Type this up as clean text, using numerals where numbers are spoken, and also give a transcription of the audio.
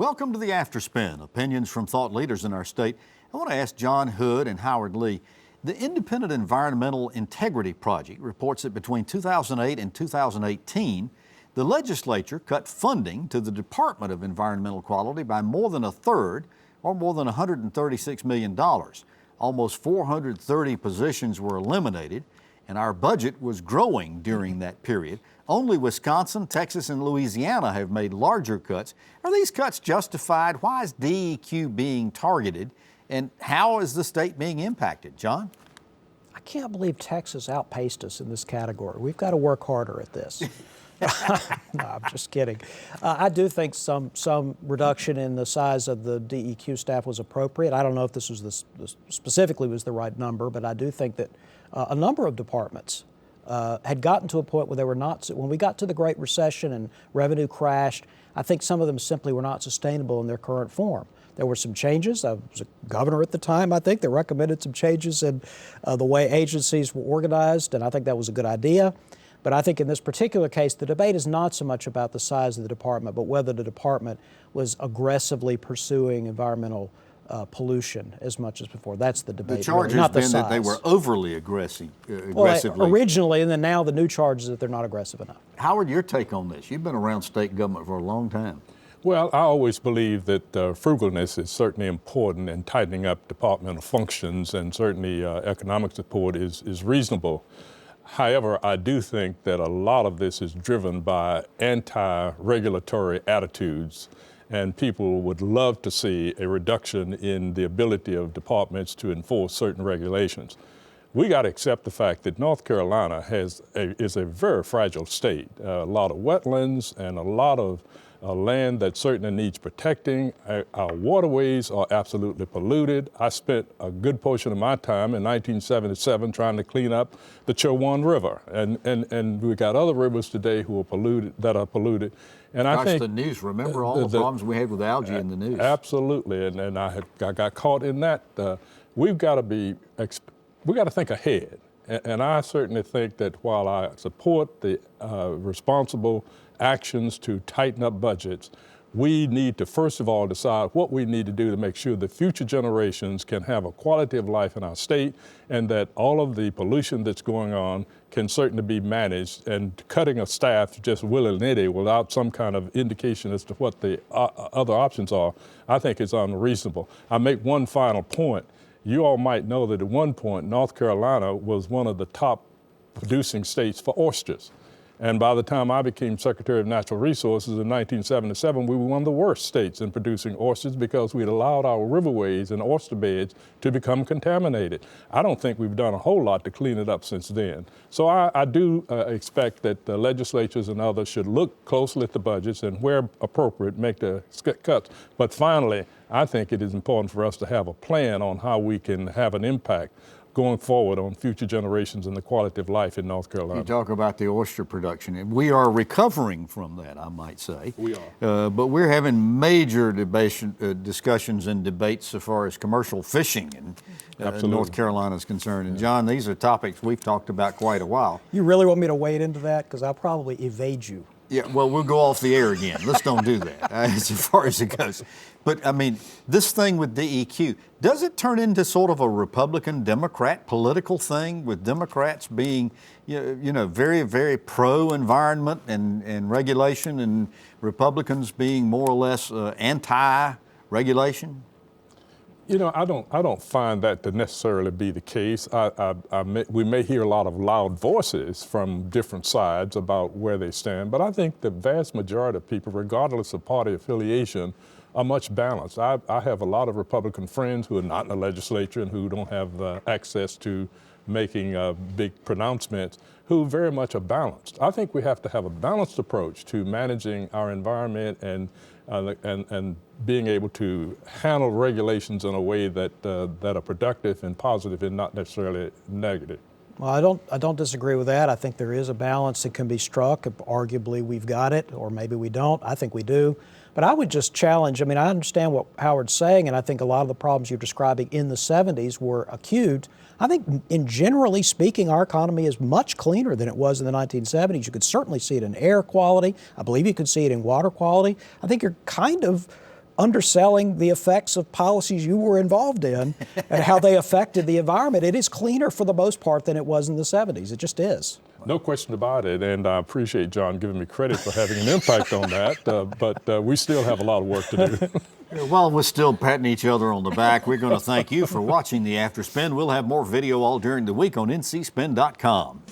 Welcome to the Afterspin, opinions from thought leaders in our state. I want to ask John Hood and Howard Lee. The Independent Environmental Integrity Project reports that between 2008 and 2018, the legislature cut funding to the Department of Environmental Quality by more than a third, or more than $136 million. Almost 430 positions were eliminated, and our budget was growing during that period. Only Wisconsin, Texas, and Louisiana have made larger cuts. Are these cuts justified? Why is DEQ being targeted? And how is the state being impacted? John? I can't believe Texas outpaced us in this category. We've got to work harder at this. No, I'm just kidding. I do think some reduction in the size of the DEQ staff was appropriate. I don't know if this was specifically was the right number, but I do think that a number of departments had gotten to a point where they were not, when we got to the Great Recession and revenue crashed, I think some of them simply were not sustainable in their current form. There were some changes. I was a governor at the time, I think, that recommended some changes in the way agencies were organized, and I think that was a good idea. But I think in this particular case, the debate is not so much about the size of the department, but whether the department was aggressively pursuing environmental pollution as much as before. That's the debate. The charge has been that they were overly aggressively. Originally, and then now the new charge is that they're not aggressive enough. Howard, your take on this? You've been around state government for a long time. Well, I always believe that frugalness is certainly important in tightening up departmental functions, and certainly economic support is reasonable. However, I do think that a lot of this is driven by anti-regulatory attitudes, and people would love to see a reduction in the ability of departments to enforce certain regulations. We got to accept the fact that North Carolina is a very fragile state, a lot of wetlands and a lot of land that certainly needs protecting. Our waterways are absolutely polluted. I spent a good portion of my time in 1977 trying to clean up the Chowan River, and we got other rivers today who are polluted. And I think the news. Remember all the problems we had with algae in the news. Absolutely, and I got caught in that. We've got to think ahead, and I certainly think that while I support the responsible actions to tighten up budgets, we need to first of all decide what we need to do to make sure that future generations can have a quality of life in our state, and that all of the pollution that's going on can certainly be managed. And cutting a staff just willy-nilly without some kind of indication as to what the other options are, I think is unreasonable. I make one final point. You all might know that at one point, North Carolina was one of the top producing states for oysters. And by the time I became Secretary of Natural Resources in 1977, we were one of the worst states in producing oysters because we'd allowed our riverways and oyster beds to become contaminated. I don't think we've done a whole lot to clean it up since then. So I do expect that the legislatures and others should look closely at the budgets and, where appropriate, make the cuts. But finally, I think it is important for us to have a plan on how we can have an impact going forward on future generations and the quality of life in North Carolina. You talk about the oyster production, and we are recovering from that, I might say. We are. But we're having major discussions and debates as far as commercial fishing in North Carolina is concerned. And John, these are topics we've talked about quite a while. You really want me to wade into that? Because I'll probably evade you. Yeah, well, we'll go off the air again. Let's don't do that as far as it goes. But, I mean, this thing with DEQ, does it turn into sort of a Republican-Democrat political thing, with Democrats being, very, very pro-environment and regulation, and Republicans being more or less anti-regulation? I don't find that to necessarily be the case. We may hear a lot of loud voices from different sides about where they stand, but I think the vast majority of people, regardless of party affiliation, are much balanced. I have a lot of Republican friends who are not in the legislature and who don't have access to making big pronouncements, who very much are balanced. I think we have to have a balanced approach to managing our environment and being able to handle regulations in a way that are productive and positive and not necessarily negative. Well, I don't disagree with that. I think there is a balance that can be struck. Arguably, we've got it, or maybe we don't. I think we do. But I would just challenge, I understand what Howard's saying, and I think a lot of the problems you're describing in the 70s were acute. I think, in generally speaking, our economy is much cleaner than it was in the 1970s. You could certainly see it in air quality. I believe you could see it in water quality. I think you're kind of underselling the effects of policies you were involved in and how they affected the environment. It is cleaner for the most part than it was in the 70s. It just is. No question about it, and I appreciate John giving me credit for having an impact on that, but we still have a lot of work to do. While we're still patting each other on the back, we're going to thank you for watching the After Spin. We'll have more video all during the week on ncspin.com.